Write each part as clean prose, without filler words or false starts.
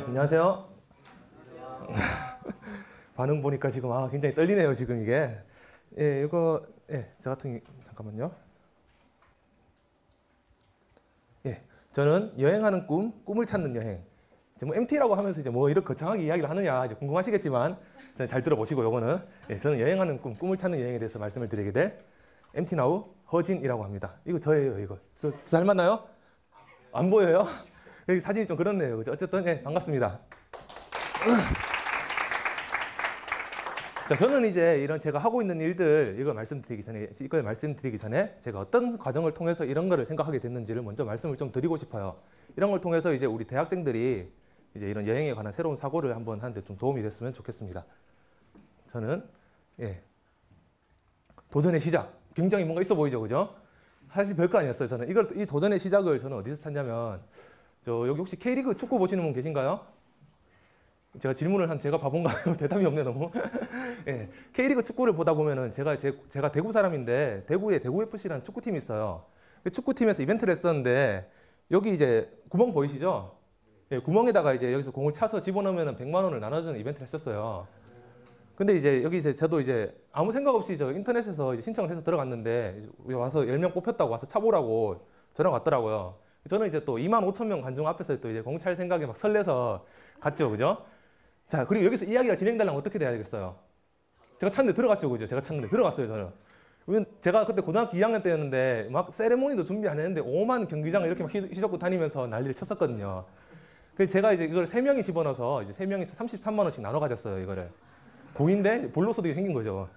안녕하세요. 반응 보니까 지금 굉장히 떨리네요. 지금 이게 이거 저 같은 잠깐만요. 저는 여행하는 꿈을 찾는 여행. 이제 뭐 MT라고 하면서 이제 뭐 이렇게 거창하게 이야기를 하느냐 이제 궁금하시겠지만 잘 들어보시고 요거는 저는 여행하는 꿈을 찾는 여행에 대해서 말씀을 드리게 될 MT 나우 허진이라고 합니다. 이거 저예요. 이거 저 닮았나요? 안 보여요? 여기 사진이 좀 그렇네요. 그죠? 어쨌든 반갑습니다. 자, 저는 이제 이런 제가 하고 있는 일들 이걸 말씀드리기 전에 제가 어떤 과정을 통해서 이런 거를 생각하게 됐는지를 먼저 말씀을 좀 드리고 싶어요. 이런 걸 통해서 이제 우리 대학생들이 이제 이런 여행에 관한 새로운 사고를 한번 하는데 좀 도움이 됐으면 좋겠습니다. 저는 도전의 시작. 굉장히 뭔가 있어 보이죠, 그죠? 사실 별거 아니었어요. 저는 이 도전의 시작을 저는 어디서 찾냐면 여기 혹시 K리그 축구 보시는 분 계신가요? 제가 질문을 제가 바본가요? 대답이 없네 너무. K리그 축구를 보다 보면은 제가 대구 사람인데 대구에 대구FC라는 축구팀이 있어요. 그 축구팀에서 이벤트를 했었는데 여기 이제 구멍 보이시죠? 구멍에다가 이제 여기서 공을 차서 집어넣으면 100만 원을 나눠주는 이벤트를 했었어요. 근데 이제 여기 저도 아무 생각 없이 인터넷에서 이제 신청을 해서 들어갔는데 와서 10명 뽑혔다고 와서 차보라고 전화가 왔더라고요. 저는 이제 또 25,000명 관중 앞에서 또 이제 공 찰 생각에 막 설레서 갔죠, 그죠? 자, 그리고 여기서 이야기가 진행되려면 어떻게 돼야 되겠어요? 제가 찾는데 들어갔죠, 그죠? 제가 찾는데 들어갔어요, 저는. 제가 그때 고등학교 2학년 때였는데 막 세레모니도 준비 안 했는데 오만 경기장을 이렇게 막 휘젓고 다니면서 난리를 쳤었거든요. 그래서 제가 이제 이걸 3명이 집어넣어서 이제 3명이서 33만 원씩 나눠 가졌어요, 이거를. 고인데 볼로서도 생긴 거죠.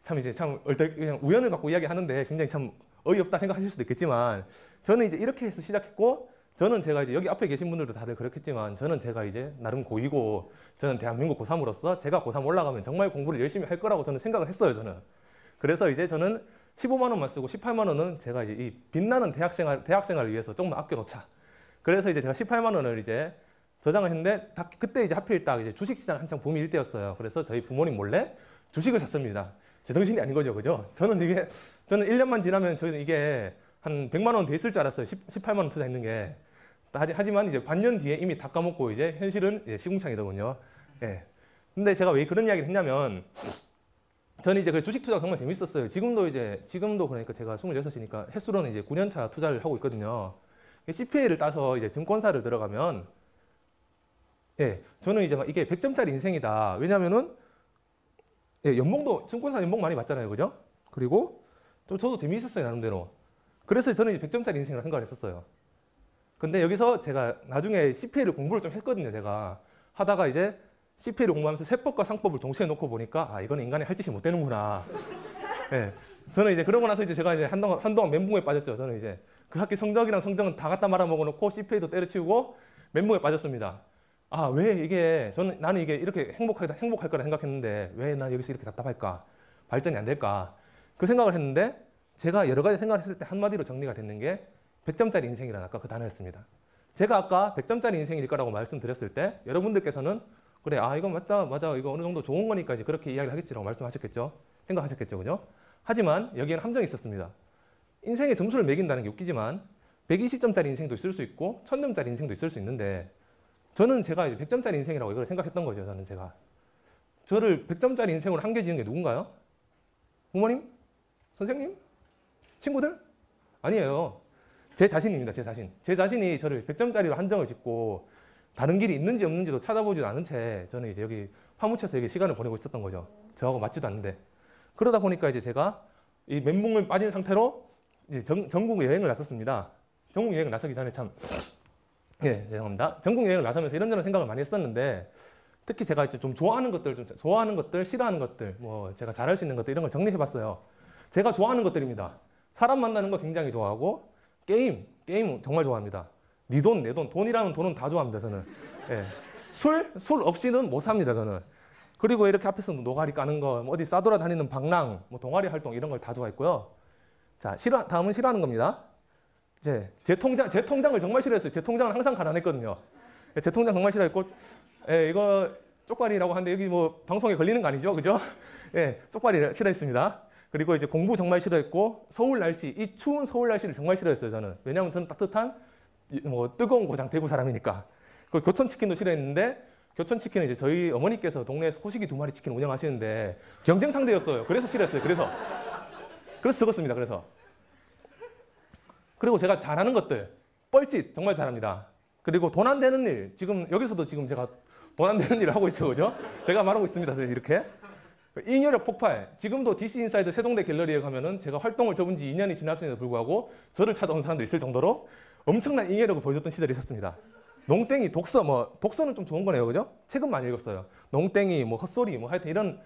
참 그냥 우연을 갖고 이야기하는데 굉장히 참 어이없다 생각하실 수도 있겠지만 저는 이제 이렇게 해서 시작했고 제가 이제 여기 앞에 계신 분들도 다들 그렇겠지만 제가 이제 나름 고2고 저는 대한민국 고3으로서 제가 고3 올라가면 정말 공부를 열심히 할 거라고 저는 생각을 했어요, 저는. 그래서 이제 저는 15만 원만 쓰고 18만 원은 제가 이제 이 빛나는 대학생활을 위해서 조금만 아껴놓자. 그래서 이제 제가 18만 원을 이제 저장을 했는데 그때 이제 하필 딱 이제 주식시장 한창 붐일 때였어요. 그래서 저희 부모님 몰래 주식을 샀습니다. 제정신이 아닌 거죠, 그죠? 저는 1년만 지나면 저는 이게 한 100만 원 돼 있을 줄 알았어요. 18만 원 투자했는 게. 하지만 이제 반년 뒤에 이미 다 까먹고 이제 현실은 시궁창이더군요. 근데 제가 왜 그런 이야기를 했냐면 저는 이제 그 주식 투자가 정말 재밌었어요. 지금도 그러니까 제가 26이니까 횟수로는 이제 9년차 투자를 하고 있거든요. CPA를 따서 이제 증권사를 들어가면 저는 이제 막 이게 100점짜리 인생이다. 왜냐면은 증권사 연봉 많이 받잖아요, 그죠? 그리고 저도 재미있었어요, 나름대로. 그래서 저는 이제 100점짜리 인생이라고 생각을 했었어요. 근데 여기서 제가 나중에 CPA를 공부를 좀 했거든요, 제가. 하다가 이제 CPA를 공부하면서 세법과 상법을 동시에 놓고 보니까 이거는 인간이 할 짓이 못 되는구나. 저는 이제 그러고 나서 제가 한동안 멘붕에 빠졌죠. 저는 이제 그 학기 성적이랑 성적은 다 갖다 말아먹어 놓고 CPA도 때려치우고 멘붕에 빠졌습니다. 왜 나는 이게 이렇게 행복할 거라 생각했는데 왜 난 여기서 이렇게 답답할까? 발전이 안 될까? 그 생각을 했는데 제가 여러 가지 생각을 했을 때 한마디로 정리가 됐는 게 100점짜리 인생이라는 아까 그 단어였습니다. 제가 아까 100점짜리 인생일 거라고 말씀드렸을 때 여러분들께서는 그래, 이건 맞아, 이거 어느 정도 좋은 거니까 이제 그렇게 이야기를 하겠지라고 말씀하셨겠죠? 생각하셨겠죠, 그죠? 하지만 여기에는 함정이 있었습니다. 인생의 점수를 매긴다는 게 웃기지만 120점짜리 인생도 있을 수 있고 1000점짜리 인생도 있을 수 있는데 제가 이제 100점짜리 인생이라고 이걸 생각했던 거죠, 제가. 저를 100점짜리 인생으로 한겨지는 게 누군가요? 부모님? 선생님? 친구들? 아니에요. 제 자신입니다, 제 자신. 제 자신이 저를 100점짜리로 한정을 짓고 다른 길이 있는지 없는지도 찾아보지도 않은 채 저는 이제 여기 파묻혀서 여기 시간을 보내고 있었던 거죠. 저하고 맞지도 않는데. 그러다 보니까 이제 제가 이 멘붕을 빠진 상태로 이제 전국 여행을 나섰습니다. 전국 여행을 나서기 전에 죄송합니다. 전국 여행을 나서면서 이런저런 생각을 많이 했었는데 특히 제가 이제 좀 좋아하는 것들, 싫어하는 것들, 뭐 제가 잘할 수 있는 것들 이런 걸 정리해봤어요. 제가 좋아하는 것들입니다. 사람 만나는 거 굉장히 좋아하고 게임 정말 좋아합니다. 네 돈, 내 돈, 돈이라는 돈은 다 좋아합니다, 저는. 술 없이는 못 삽니다, 저는. 그리고 이렇게 앞에서 노가리 까는 거, 어디 싸돌아다니는 방랑, 동아리 활동 이런 걸 다 좋아했고요. 자, 다음은 싫어하는 겁니다. 제 통장을 정말 싫어했어요. 제 통장은 항상 가난했거든요. 제 통장 정말 싫어했고, 이거 쪽발이라고 하는데 여기 뭐 방송에 걸리는 거 아니죠, 그죠? 쪽발이 싫어했습니다. 그리고 이제 공부 정말 싫어했고 서울 날씨, 이 추운 서울 날씨를 정말 싫어했어요, 저는. 왜냐하면 저는 따뜻한 뜨거운 고장 대구 사람이니까. 그 교촌치킨도 싫어했는데 교촌치킨은 이제 저희 어머니께서 동네에서 호식이 2마리 치킨 운영하시는데 경쟁 상대였어요. 그래서 싫어했어요. 그래서 적었습니다. 그리고 제가 잘하는 것들 뻘짓 정말 잘합니다. 그리고 돈 안 되는 일 지금 여기서도 지금 제가 돈 안 되는 일을 하고 있죠, 그죠? 제가 말하고 있습니다. 이렇게 인여력 폭발. 지금도 DC 인사이드 세종대 갤러리에 가면은 제가 활동을 접은 지 2년이 지났음에도 불구하고 저를 찾아온 사람들이 있을 정도로 엄청난 인여력을 보여줬던 시절이 있었습니다. 농땡이, 독서는 좀 좋은 거네요, 그죠? 책은 많이 읽었어요. 농땡이, 헛소리, 하여튼 이런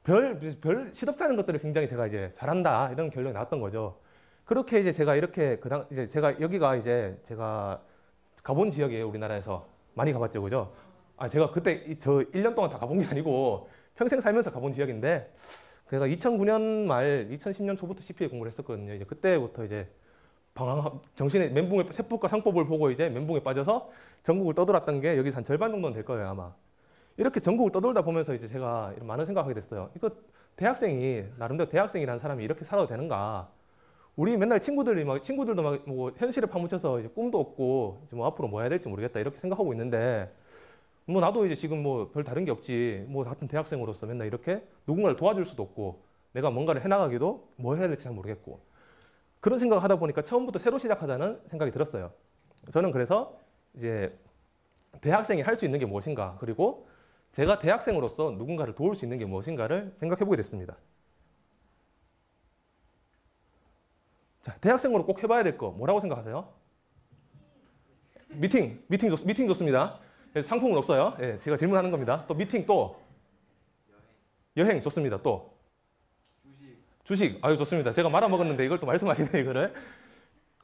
별 시덥지 않은 것들을 굉장히 제가 이제 잘한다 이런 결론이 나왔던 거죠. 그렇게 이제 제가 이렇게 이제 제가 여기가 이제 제가 가본 지역이에요, 우리나라에서 많이 가봤죠, 그죠? 제가 그때 저 1년 동안 다 가본 게 아니고 평생 살면서 가본 지역인데 제가 2009년 말 2010년 초부터 CPA 공부를 했었거든요. 이제 그때부터 이제 정신에 멘붕에 세법과 상법을 보고 이제 멘붕에 빠져서 전국을 떠돌았던 게 여기서 한 절반 정도는 될 거예요, 아마. 이렇게 전국을 떠돌다 보면서 이제 제가 많은 생각하게 됐어요. 이거 대학생이 나름대로 대학생이라는 사람이 이렇게 살아도 되는가? 우리 맨날 친구들도 막 뭐 현실에 파묻혀서 이제 꿈도 없고 이제 뭐 앞으로 뭐 해야 될지 모르겠다 이렇게 생각하고 있는데 뭐 나도 이제 지금 뭐 별 다른 게 없지. 뭐 같은 대학생으로서 맨날 이렇게 누군가를 도와줄 수도 없고 내가 뭔가를 해나가기도 뭐 해야 될지 잘 모르겠고 그런 생각을 하다 보니까 처음부터 새로 시작하자는 생각이 들었어요. 저는 그래서 이제 대학생이 할 수 있는 게 무엇인가 그리고 제가 대학생으로서 누군가를 도울 수 있는 게 무엇인가를 생각해 보게 됐습니다. 자, 대학생으로 꼭 해봐야 될 거 뭐라고 생각하세요? 미팅 좋습니다. 상품은 없어요. 예, 제가 질문하는 겁니다. 또 미팅 또 여행 좋습니다. 또 주식 아유 좋습니다. 제가 말아먹었는데 이걸 또 말씀하시네 이거를.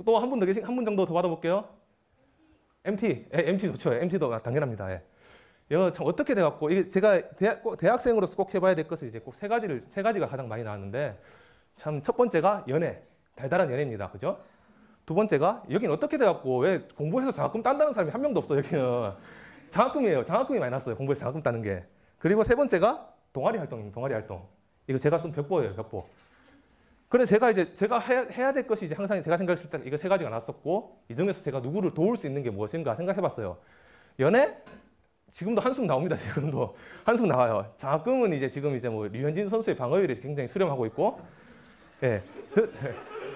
또 한 분 더 계신 한 분 정도 더 받아볼게요. MT 좋죠. MT도 당연합니다. 예. 이거 참 어떻게 돼갖고 이게 제가 대학생으로서 꼭 해봐야 될 것을 이제 꼭 세 가지가 가장 많이 나왔는데 참 첫 번째가 연애 달달한 연애입니다. 그죠? 두 번째가 여긴 어떻게 돼갖고 왜 공부해서 장학금 딴다는 사람이 한 명도 없어 여기는. 장학금이에요. 장학금이 많이 났어요. 공부해서 장학금 따는 게. 그리고 세 번째가 동아리 활동입니다. 동아리 활동. 이거 제가 쓴 벽보예요. 벽보. 그래서 제가 해야 될 것이 이제 항상 제가 생각했을 때 이거 세 가지가 나왔었고 이 중에서 제가 누구를 도울 수 있는 게 무엇인가 생각해봤어요. 연애? 지금도 한숨 나옵니다. 지금도 한숨 나와요. 장학금은 이제 지금 이제 뭐 류현진 선수의 방어율이 굉장히 수렴하고 있고, 예,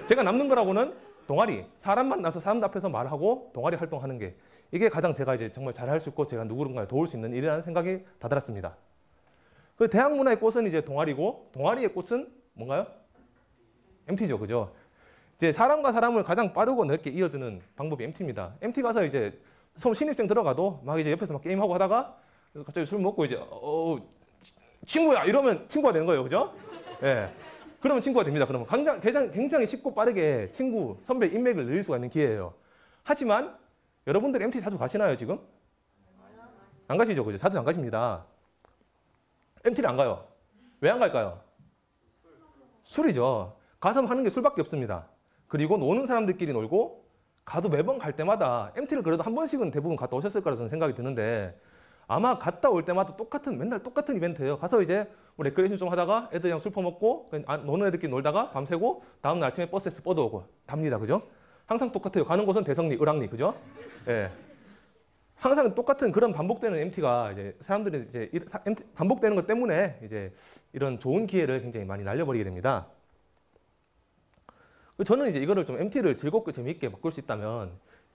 제가 남는 거라고는 동아리, 사람 만나서 사람들 앞에서 말하고 동아리 활동하는 게 이게 가장 제가 이제 정말 잘할 수 있고 제가 누구를 도울 수 있는 일이라는 생각이 다들었습니다. 그 대학 문화의 꽃은 이제 동아리고 동아리의 꽃은 뭔가요? MT죠, 그죠? 이제 사람과 사람을 가장 빠르고 넓게 이어주는 방법이 MT입니다. MT 가서 이제 처음 신입생 들어가도 막 이제 옆에서 막 게임하고 하다가 갑자기 술 먹고 이제 친구야 이러면 친구가 되는 거예요, 그죠? 예. 그러면 친구가 됩니다. 그러면 굉장히 쉽고 빠르게 친구, 선배 인맥을 늘릴 수가 있는 기회예요. 하지만 여러분들 MT 자주 가시나요, 지금? 안 가시죠, 그죠? 자주 안 가십니다. MT를 안 가요. 왜 안 갈까요? 술이죠. 가서 하는 게 술밖에 없습니다. 그리고 노는 사람들끼리 놀고 가도 매번 갈 때마다 MT를 그래도 한 번씩은 대부분 갔다 오셨을 거라 저는 생각이 드는데 아마 갔다 올 때마다 맨날 똑같은 이벤트예요. 가서 이제 뭐 레크레이션 좀 하다가 애들이랑 술 퍼먹고 노는 애들끼리 놀다가 밤새고 다음날 아침에 버스에서 뻗어오고 답니다. 그죠? 항상 똑같아요. 가는 곳은 대성리, 을왕리. 그죠? 예. 항상 똑같은 그런 반복되는 MT가 이제 사람들이 이제 반복되는 것 때문에 이제 이런 좋은 기회를 굉장히 많이 날려버리게 됩니다. 저는 이제 이거를 좀 MT를 즐겁고 재미있게 바꿀 수 있다면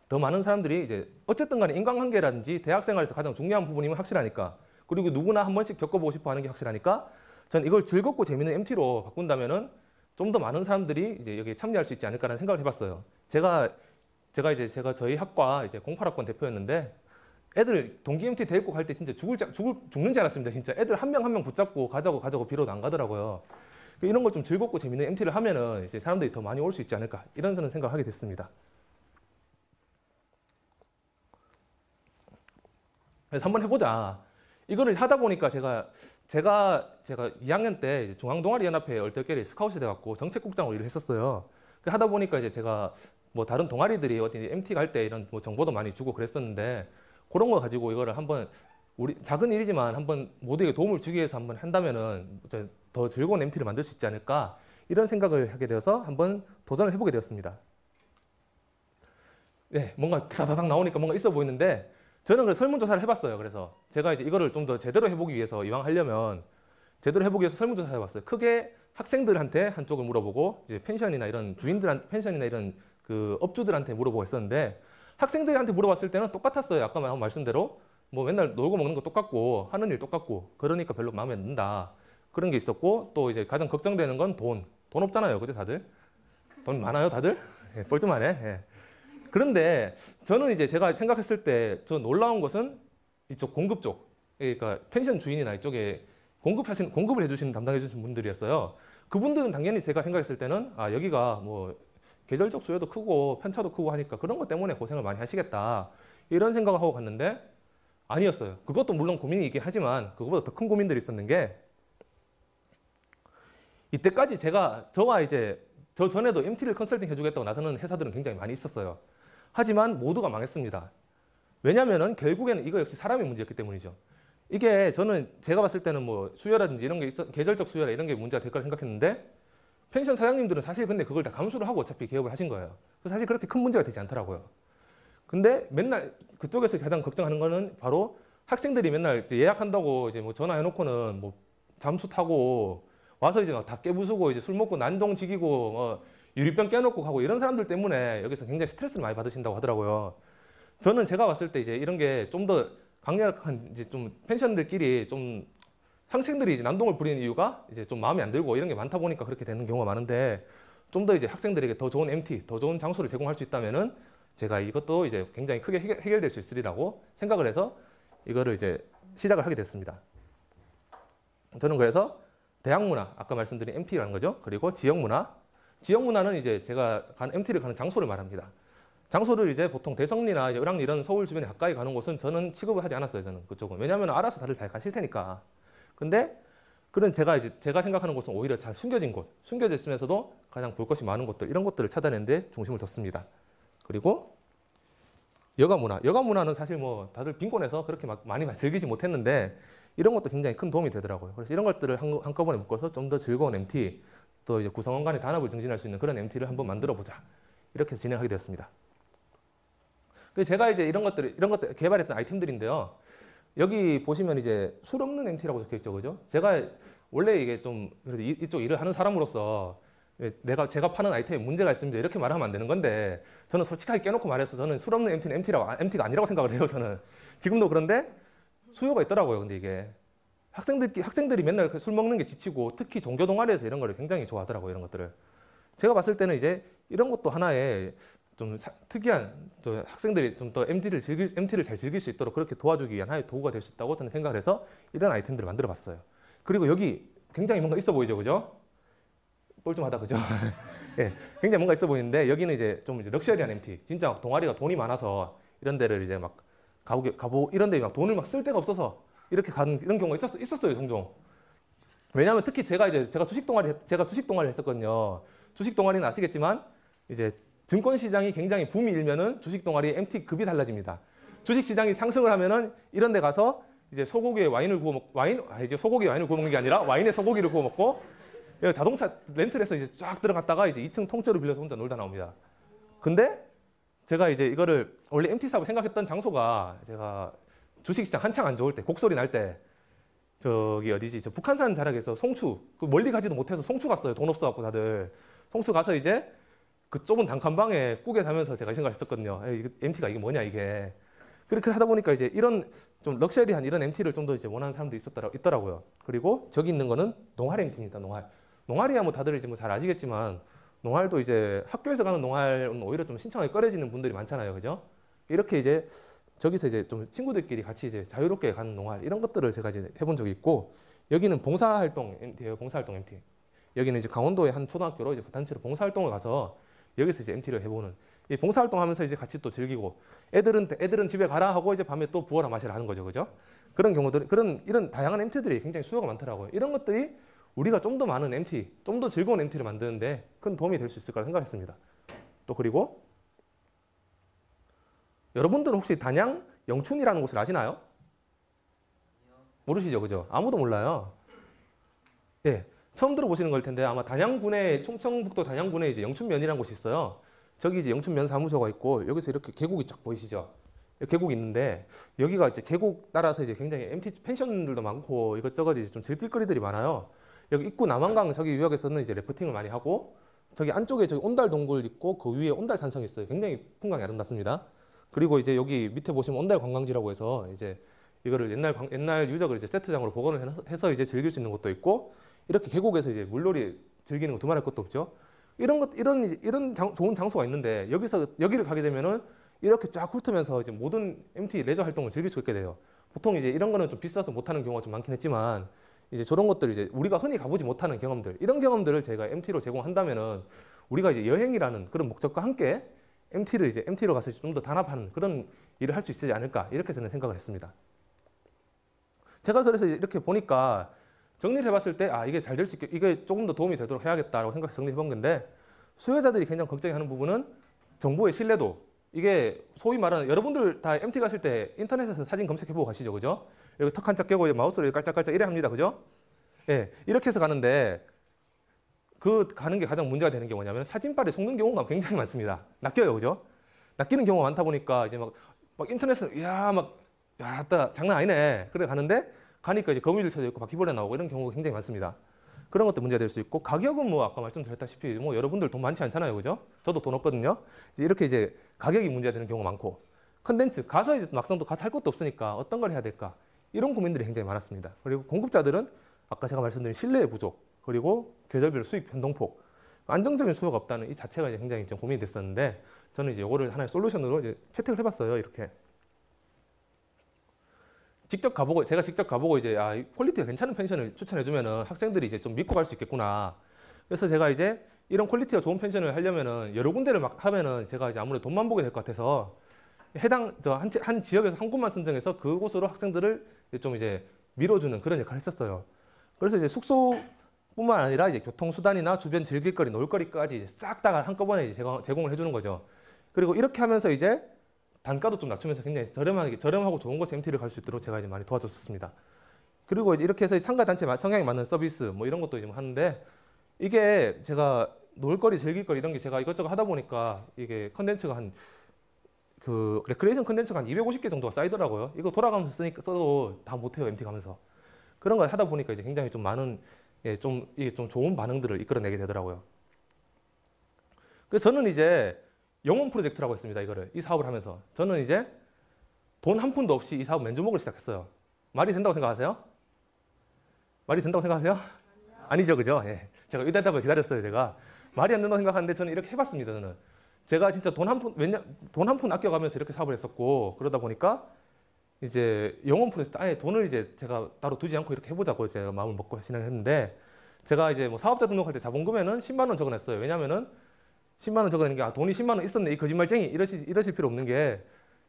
더 많은 사람들이 이제 어쨌든 간에 인간관계라든지 대학 생활에서 가장 중요한 부분임은 확실하니까 그리고 누구나 한 번씩 겪어보고 싶어 하는 게 확실하니까 저는 이걸 즐겁고 재미있는 MT로 바꾼다면은 좀 더 많은 사람들이 이제 여기에 참여할 수 있지 않을까라는 생각을 해봤어요. 제가 저희 학과 이제 08학번 대표였는데 애들 동기 MT 데리고 갈 때 진짜 죽는 줄 알았습니다. 진짜 애들 한 명 한 명 붙잡고 가자고 빌어도 안 가더라고요. 이런 걸 좀 즐겁고 재밌는 MT를 하면은 이제 사람들이 더 많이 올 수 있지 않을까 이런 생각을 하게 됐습니다. 그래서 한번 해보자. 이거를 하다 보니까 제가 2학년 때 중앙동아리연합회 얼떨결에 스카웃이 돼갖고 정책국장으로 일을 했었어요. 하다 보니까 이제 제가 뭐 다른 동아리들이 어디 MT 갈 때 이런 뭐 정보도 많이 주고 그랬었는데 그런 거 가지고 이거를 한번 우리 작은 일이지만 한번 모두에게 도움을 주기 위해서 한번 한다면은 더 즐거운 MT를 만들 수 있지 않을까 이런 생각을 하게 되어서 한번 도전을 해보게 되었습니다. 네, 뭔가 다다닥 나오니까 뭔가 있어 보이는데 저는 그 설문조사를 해봤어요. 그래서 제가 이제 이거를 좀 더 제대로 해보기 위해서 이왕 하려면 제대로 해보기 위해서 설문조사 해봤어요. 크게 학생들한테 한쪽을 물어보고 이제 펜션이나 이런 펜션이나 이런 그 업주들한테 물어보고 했었는데 학생들한테 물어봤을 때는 똑같았어요. 아까 말씀대로 뭐 맨날 놀고 먹는 거 똑같고 하는 일 똑같고 그러니까 별로 마음에 안 든다. 그런 게 있었고 또 이제 가장 걱정되는 건 돈. 돈 없잖아요. 그죠 다들? 돈 많아요 다들? 예, 뻘쭘하네. 예. 그런데 저는 이제 제가 생각했을 때 저 놀라운 것은 이쪽 공급 쪽. 그러니까 펜션 주인이나 이쪽에 공급을 해주시는 담당해 주신 분들이었어요. 그분들은 당연히 제가 생각했을 때는 아 여기가 뭐 계절적 수요도 크고 편차도 크고 하니까 그런 것 때문에 고생을 많이 하시겠다 이런 생각을 하고 갔는데 아니었어요. 그것도 물론 고민이긴 하지만 그것보다 더 큰 고민들이 있었는 게 이때까지 저와 이제 저 전에도 MT를 컨설팅 해주겠다고 나서는 회사들은 굉장히 많이 있었어요. 하지만 모두가 망했습니다. 왜냐면은 결국에는 이거 역시 사람의 문제였기 때문이죠. 이게 저는 제가 봤을 때는 뭐 수요라든지 이런 게 계절적 수요라 이런 게 문제가 될 거라 생각했는데 펜션 사장님들은 사실 근데 그걸 다 감수를 하고 어차피 개업을 하신 거예요. 그래서 사실 그렇게 큰 문제가 되지 않더라고요. 근데 맨날 그쪽에서 가장 걱정하는 거는 바로 학생들이 맨날 이제 예약한다고 이제 뭐 전화해놓고는 뭐 잠수 타고 와서 이제 다 깨부수고 이제 술 먹고 난동 지기고 유리병 깨놓고 가고 이런 사람들 때문에 여기서 굉장히 스트레스를 많이 받으신다고 하더라고요. 저는 제가 봤을 때 이제 이런 게 좀 더 강력한 이제 좀 펜션들끼리 좀 학생들이 이제 난동을 부리는 이유가 이제 좀 마음에 안 들고 이런 게 많다 보니까 그렇게 되는 경우가 많은데 좀 더 이제 학생들에게 더 좋은 MT, 더 좋은 장소를 제공할 수 있다면은 제가 이것도 이제 굉장히 크게 해결될 수 있으리라고 생각을 해서 이거를 이제 시작을 하게 됐습니다. 저는 그래서 대학문화, 아까 말씀드린 MT라는 거죠. 그리고 지역문화. 지역문화는 이제 제가 MT를 가는 장소를 말합니다. 장소를 이제 보통 대성리나 이제 을왕리 이런 서울 주변에 가까이 가는 곳은 저는 취급을 하지 않았어요. 저는 그쪽은. 왜냐하면 알아서 다들 잘 가실 테니까. 근데 그런 제가 생각하는 곳은 오히려 잘 숨겨진 곳, 숨겨져 있으면서도 가장 볼 것이 많은 곳들, 이런 것들을 찾아내는 데 중심을 뒀습니다. 그리고 여가문화. 여가문화는 사실 뭐 다들 빈곤해서 그렇게 막 많이 즐기지 못했는데 이런 것도 굉장히 큰 도움이 되더라고요. 그래서 이런 것들을 한꺼번에 묶어서 좀 더 즐거운 MT, 또 이제 구성원 간의 단합을 증진할 수 있는 그런 MT를 한번 만들어 보자. 이렇게 진행하게 되었습니다. 그래서 제가 이제 이런 것들 개발했던 아이템들인데요. 여기 보시면 이제 술 없는 MT라고 적혀 있죠, 그죠? 제가 원래 이게 좀 그래도 이쪽 일을 하는 사람으로서 제가 파는 아이템에 문제가 있습니다. 이렇게 말하면 안 되는 건데 저는 솔직하게 깨놓고 말해서 저는 술 없는 MT는 MT가 아니라고 생각을 해요, 저는. 지금도 그런데 수요가 있더라고요, 근데 이게. 학생들이 맨날 술 먹는 게 지치고 특히 종교 동아리에서 이런 거를 굉장히 좋아하더라고요, 이런 것들을. 제가 봤을 때는 이제 이런 것도 하나의 좀 특이한 학생들이 좀 더 MT를 잘 즐길 수 있도록 그렇게 도와주기 위한 하나의 도구가 될 수 있다고 저는 생각을 해서 이런 아이템들을 만들어 봤어요. 그리고 여기 굉장히 뭔가 있어 보이죠, 그죠? 뻘쭘하다, 그죠? 예, 굉장히 뭔가 있어 보이는데 여기는 이제 좀 럭셔리한 MT. 진짜 동아리가 돈이 많아서 이런 데를 이제 막 이런 데 막 돈을 막 쓸 데가 없어서 이렇게 가는 이런 경우가 있었어요, 종종. 왜냐하면 특히 제가 주식 동아리를 했었거든요. 주식 동아리는 아시겠지만 이제 증권 시장이 굉장히 붐이 일면은 주식 동아리 MT 급이 달라집니다. 주식 시장이 상승을 하면은 이런 데 가서 이제 소고기에 와인을 구워 소고기에 와인을 구워 먹는 게 아니라 와인에 소고기를 구워 먹고 자동차 렌트를 해서 이제 쫙 들어갔다가 이제 2층 통째로 빌려서 혼자 놀다 나옵니다. 근데 제가 이제 이거를 원래 MT 사업을 생각했던 장소가 제가 주식시장 한창 안 좋을 때 곡소리 날 때 저기 어디지 저 북한산 자락에서 송추 멀리 가지도 못해서 송추 갔어요. 돈 없어갖고 다들 송추 가서 이제 그 좁은 단칸방에 꾸겨 자면서 제가 이 생각을 했었거든요. MT가 이게 뭐냐 이게. 그렇게 하다 보니까 이제 이런 좀 럭셔리한 이런 MT를 좀 더 이제 원하는 사람들이 있더라고요. 그리고 저기 있는 거는 농활 MT입니다. 농활이야 뭐 다들 이제 뭐 잘 아시겠지만 농활도 이제 학교에서 가는 농활은 오히려 좀 신청하기 꺼려지는 분들이 많잖아요. 그죠? 이렇게 이제 저기서 이제 좀 친구들끼리 같이 이제 자유롭게 가는 농활 이런 것들을 제가 이제 해본 적이 있고 여기는 봉사활동 MT예요. 봉사활동 MT. 여기는 이제 강원도의 한 초등학교로 이제 단체로 봉사활동을 가서 여기서 이제 MT를 해보는 이 봉사활동 하면서 이제 같이 또 즐기고 애들은 집에 가라 하고 이제 밤에 또 부어라 마시라 하는 거죠. 그죠? 그런 경우들 이런 다양한 MT들이 굉장히 수요가 많더라고요. 이런 것들이 우리가 좀 더 많은 MT, 좀 더 즐거운 MT를 만드는데 큰 도움이 될 수 있을 거라 생각했습니다. 또 그리고 여러분들은 혹시 단양 영춘이라는 곳을 아시나요? 모르시죠? 그죠? 아무도 몰라요. 예. 처음 들어보시는 걸 텐데 아마 단양군에 충청북도 단양군에 이제 영춘면이라는 곳이 있어요. 저기 이제 영춘면 사무소가 있고 여기서 이렇게 계곡이 쫙 보이시죠? 계곡이 있는데 여기가 이제 계곡 따라서 이제 굉장히 MT 펜션들도 많고 이것저것 이제 좀 즐길거리들이 많아요. 여기 입구 남한강 저기 유역에서는 이제 래프팅을 많이 하고 저기 안쪽에 저기 온달 동굴 있고 그 위에 온달 산성이 있어요. 굉장히 풍광이 아름답습니다. 그리고 이제 여기 밑에 보시면 온달 관광지라고 해서 이제 이거를 옛날 유적을 이제 세트장으로 복원을 해서 이제 즐길 수 있는 곳도 있고 이렇게 계곡에서 이제 물놀이 즐기는 거 두말할 것도 없죠. 이런 좋은 장소가 있는데 여기를 가게 되면은 이렇게 쫙 훑으면서 이제 모든 MT 레저 활동을 즐길 수 있게 돼요. 보통 이제 이런 거는 좀 비싸서 못하는 경우가 좀 많긴 했지만 이제 저런 것들 이제 우리가 흔히 가보지 못하는 경험들 이런 경험들을 제가 MT로 제공한다면은 우리가 이제 여행이라는 그런 목적과 함께 MT로 가서 좀 더 단합하는 그런 일을 할 수 있지 않을까 이렇게 저는 생각을 했습니다. 제가 그래서 이렇게 보니까 정리를 해봤을 때 이게 잘 될 수 있게 이게 조금 더 도움이 되도록 해야겠다라고 생각해서 정리해본 건데 수요자들이 굉장히 걱정하는 부분은 정보의 신뢰도 이게 소위 말하는 여러분들 다 MT 가실 때 인터넷에서 사진 검색해보고 가시죠, 그죠? 여기 턱 한 짝 깨고 마우스를 깔짝깔짝 이래 합니다, 그죠? 예, 이렇게 해서 가는데 그 가는 게 가장 문제가 되는 게 뭐냐면 사진빨에 속는 경우가 굉장히 많습니다. 낚여요, 그죠? 낚이는 경우가 많다 보니까 이제 막 인터넷은 장난 아니네. 그래 가는데 가니까 이제 거미줄 쳐져 있고 바퀴벌레 나오고 이런 경우가 굉장히 많습니다. 그런 것도 문제가 될 수 있고 가격은 뭐 아까 말씀드렸다시피 뭐 여러분들 돈 많지 않잖아요, 그죠? 저도 돈 없거든요. 이렇게 이제 가격이 문제가 되는 경우가 많고 컨텐츠 가서 이제 막상 또 가서 할 것도 없으니까 어떤 걸 해야 될까 이런 고민들이 굉장히 많았습니다. 그리고 공급자들은 아까 제가 말씀드린 신뢰의 부족 그리고 계절별 수입 변동폭 안정적인 수요가 없다는 이 자체가 이제 굉장히 좀 고민이 됐었는데 저는 이제 이거를 하나의 솔루션으로 이제 채택을 해봤어요. 이렇게 제가 직접 가보고 이제 퀄리티가 괜찮은 펜션을 추천해주면은 학생들이 이제 좀 믿고 갈 수 있겠구나. 그래서 제가 이제 이런 퀄리티가 좋은 펜션을 하려면은 여러 군데를 막 하면은 제가 이제 아무래도 돈만 보게 될 것 같아서 한 지역에서 한 곳만 선정해서 그곳으로 학생들을 좀 이제 밀어주는 그런 역할을 했었어요. 그래서 이제 숙소뿐만 아니라 이제 교통수단이나 주변 즐길거리, 놀거리까지 싹 다 한꺼번에 제공을 해주는 거죠. 그리고 이렇게 하면서 이제 단가도 좀 낮추면서 굉장히 저렴하고 좋은 곳에 MT를 갈 수 있도록 제가 이제 많이 도와줬었습니다. 그리고 이제 이렇게 해서 참가 단체 성향에 맞는 서비스 뭐 이런 것도 지금 하는데 이게 제가 놀거리, 즐길거리 이런 게 제가 이것저것 하다 보니까 이게 컨텐츠가 레크레이션 컨텐츠가 한 250개 정도가 쌓이더라고요. 이거 돌아가면서 써도 다 못해요, MT 가면서. 그런 걸 하다 보니까 이제 굉장히 좀 많은 이게 좀 좋은 반응들을 이끌어내게 되더라고요. 그래서 저는 이제 영혼 프로젝트라고 했습니다. 이 사업을 하면서 저는 이제 돈 한 푼도 없이 이 사업 맨주먹으로 시작했어요. 말이 된다고 생각하세요? 말이 된다고 생각하세요? 아니죠, 그죠? 예. 제가 이 대답을 기다렸어요. 제가 말이 안 된다고 생각하는데 저는 이렇게 해봤습니다. 제가 진짜 돈 한 푼 아껴가면서 이렇게 사업을 했었고 그러다 보니까 이제 영혼 프로젝트 아예 돈을 이제 제가 따로 두지 않고 이렇게 해보자고 제가 마음을 먹고 진행했는데 제가 이제 뭐 사업자 등록할 때 자본금에는 10만 원 적어냈어요. 왜냐면은 10만 원 적어내는 게 돈이 10만 원 있었네 이 거짓말쟁이 이러실 필요 없는 게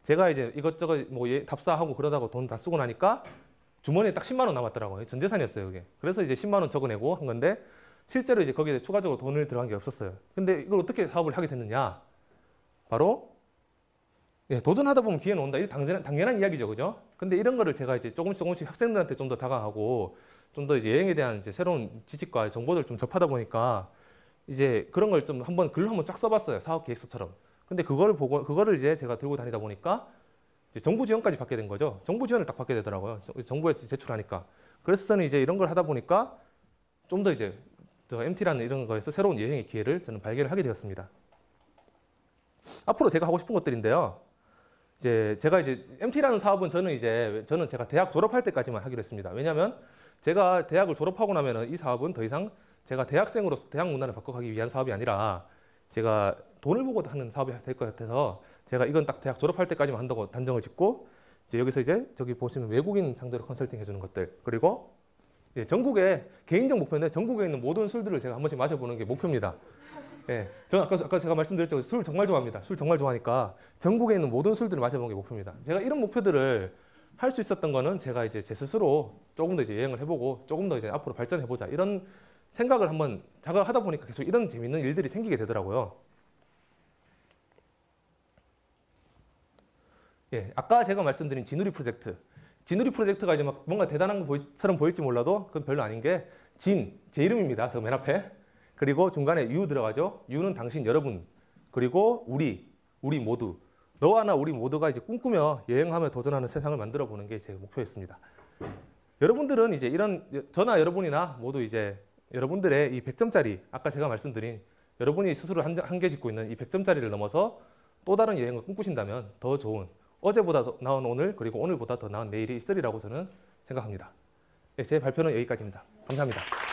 제가 이제 이것저것 뭐 답사하고 그러다가 돈 다 쓰고 나니까 주머니에 딱 10만 원 남았더라고요. 전 재산이었어요, 이게. 그래서 이제 10만 원 적어내고 한 건데 실제로 이제 거기에 추가적으로 돈을 들어간 게 없었어요. 근데 이걸 어떻게 사업을 하게 됐느냐? 바로 도전하다 보면 기회는 온다. 이 당연한 이야기죠, 그죠? 근데 이런 거를 제가 이제 조금씩 학생들한테 좀 더 다가가고 좀 더 이제 여행에 대한 이제 새로운 지식과 정보들을 좀 접하다 보니까 이제 그런 걸 좀 글로 한번 쫙 써봤어요. 사업 계획서처럼. 근데 그거를 이제 제가 들고 다니다 보니까 이제 정부 지원까지 받게 된 거죠. 정부 지원을 딱 받게 되더라고요. 정부에서 제출하니까. 그래서 저는 이제 이런 걸 하다 보니까 좀 더 이제 MT라는 이런 거에서 새로운 여행의 기회를 저는 발견을 하게 되었습니다. 앞으로 제가 하고 싶은 것들인데요. 제가 MT라는 사업은 저는 제가 대학 졸업할 때까지만 하기로 했습니다. 왜냐하면 제가 대학을 졸업하고 나면은 이 사업은 더 이상 제가 대학생으로서 대학 문화를 바꿔가기 위한 사업이 아니라 제가 돈을 보고 하는 사업이 될 것 같아서 제가 이건 딱 대학 졸업할 때까지만 한다고 단정을 짓고 여기서 저기 보시면 외국인 상대로 컨설팅 해주는 것들 그리고 전국에 개인적 목표인데 전국에 있는 모든 술들을 제가 한 번씩 마셔보는 게 목표입니다. 예, 저는 아까 제가 말씀드렸죠. 술 정말 좋아합니다. 술 정말 좋아하니까 전국에 있는 모든 술들을 마셔보는 게 목표입니다. 제가 이런 목표들을 할 수 있었던 거는 제가 이제 제 스스로 조금 더 여행을 해보고 조금 더 앞으로 발전해보자 이런 생각을 한번 하다 보니까 계속 이런 재밌는 일들이 생기게 되더라고요. 예, 아까 제가 말씀드린 진우리 프로젝트. 진우리 프로젝트가 이제 막 뭔가 대단한 것처럼 보일지 몰라도 그건 별로 아닌 게 제 이름입니다. 저 맨 앞에. 그리고 중간에 유 들어가죠. 유는 당신, 여러분. 그리고 우리 모두. 너와 나 우리 모두가 이제 꿈꾸며 여행하며 도전하는 세상을 만들어 보는 게 제 목표였습니다. 여러분들은 이제 저나 여러분이나 모두 이제 여러분들의 이 100점짜리, 아까 제가 말씀드린 여러분이 스스로 한계 짓고 있는 이 100점짜리를 넘어서 또 다른 여행을 꿈꾸신다면 더 좋은, 어제보다 더 나은 오늘, 그리고 오늘보다 더 나은 내일이 있으리라고 저는 생각합니다. 네, 제 발표는 여기까지입니다. 감사합니다.